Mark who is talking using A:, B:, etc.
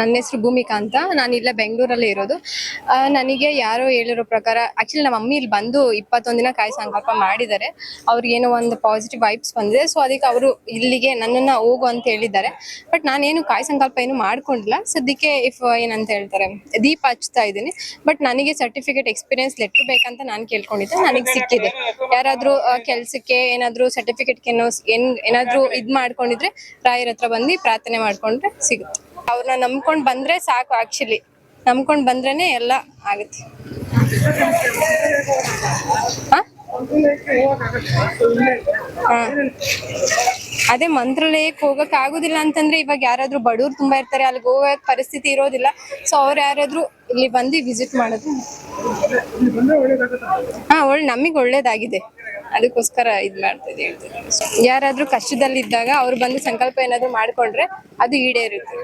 A: ನನ್ನ ಹೆಸರು ಭೂಮಿಕಾ ಅಂತ. ನಾನು ಇಲ್ಲೇ ಬೆಂಗಳೂರಲ್ಲಿ ಇರೋದು. ನನಗೆ ಯಾರೋ ಹೇಳಿರೋ ಪ್ರಕಾರ ಆಕ್ಚುಲಿ ನಮ್ಮ ಮಮ್ಮಿ ಇಲ್ಲಿ ಬಂದು 21 ದಿನ ಕಾಯಿ ಸಂಕಲ್ಪ ಮಾಡಿದ್ದಾರೆ. ಅವ್ರಿಗೇನೋ ಒಂದು ಪಾಸಿಟಿವ್ ವೈಬ್ಸ್ ಬಂದಿದೆ. ಸೊ ಅದಕ್ಕೆ ಅವರು ಇಲ್ಲಿಗೆ ನನ್ನನ್ನು ಹೋಗು ಅಂತ ಹೇಳಿದ್ದಾರೆ. ಬಟ್ ನಾನೇನು ಕಾಯಿ ಸಂಕಲ್ಪ ಏನು ಮಾಡ್ಕೊಂಡಿಲ್ಲ. ಸದ್ಯಕ್ಕೆ ಏನಂತ ಹೇಳ್ತಾರೆ, ದೀಪ ಹಚ್ತಾ ಇದ್ದೀನಿ. ಬಟ್ ನನಗೆ ಸರ್ಟಿಫಿಕೇಟ್ ಎಕ್ಸ್ಪೀರಿಯನ್ಸ್ ಲೆಟರ್ ಬೇಕಂತ ನಾನು ಕೇಳ್ಕೊಂಡಿದ್ದೆ, ನನಗೆ ಸಿಕ್ಕಿದೆ. ಯಾರಾದರೂ ಕೆಲ್ಸಕ್ಕೆ ಏನಾದರೂ ಸರ್ಟಿಫಿಕೇಟ್ಗೆ ಏನಾದರೂ ಇದು ಮಾಡ್ಕೊಂಡಿದ್ರೆ ರಾಯರ ಹತ್ರ ಬಂದು ಪ್ರಾರ್ಥನೆ ಮಾಡ್ಕೊಂಡ್ರೆ ಸಿಗುತ್ತೆ. ಅವ್ರನ್ನ ನಂಬ್ಕೊಂಡು ಬಂದ್ರೆ ಸಾಕು. ಆಕ್ಚುಲಿ ನಂಬ್ಕೊಂಡು ಬಂದ್ರೇನೆ ಎಲ್ಲ ಆಗುತ್ತೆ. ಅದೇ ಮಂತ್ರಾಲಯಕ್ಕೆ ಹೋಗಕ್ ಆಗುದಿಲ್ಲ ಅಂತಂದ್ರೆ ಇವಾಗ ಯಾರಾದ್ರೂ ಬಡವ್ರು ತುಂಬಾ ಇರ್ತಾರೆ, ಅಲ್ಲಿಗೆ ಹೋಗಕ್ ಪರಿಸ್ಥಿತಿ ಇರೋದಿಲ್ಲ. ಸೊ ಅವ್ರು ಯಾರಾದ್ರೂ ಇಲ್ಲಿ ಬಂದು ವಿಸಿಟ್ ಮಾಡೋದು ನಮಗೆ ಒಳ್ಳೇದಾಗಿದೆ. ಅದಕ್ಕೋಸ್ಕರ ಇದ್ ಮಾಡ್ತಾ ಇದ್ದೀವಿ. ಯಾರಾದ್ರೂ ಕಷ್ಟದಲ್ಲಿದ್ದಾಗ ಅವ್ರು ಬಂದು ಸಂಕಲ್ಪ ಏನಾದ್ರು ಮಾಡ್ಕೊಂಡ್ರೆ ಅದು ಈಡೇರುತ್ತೆ.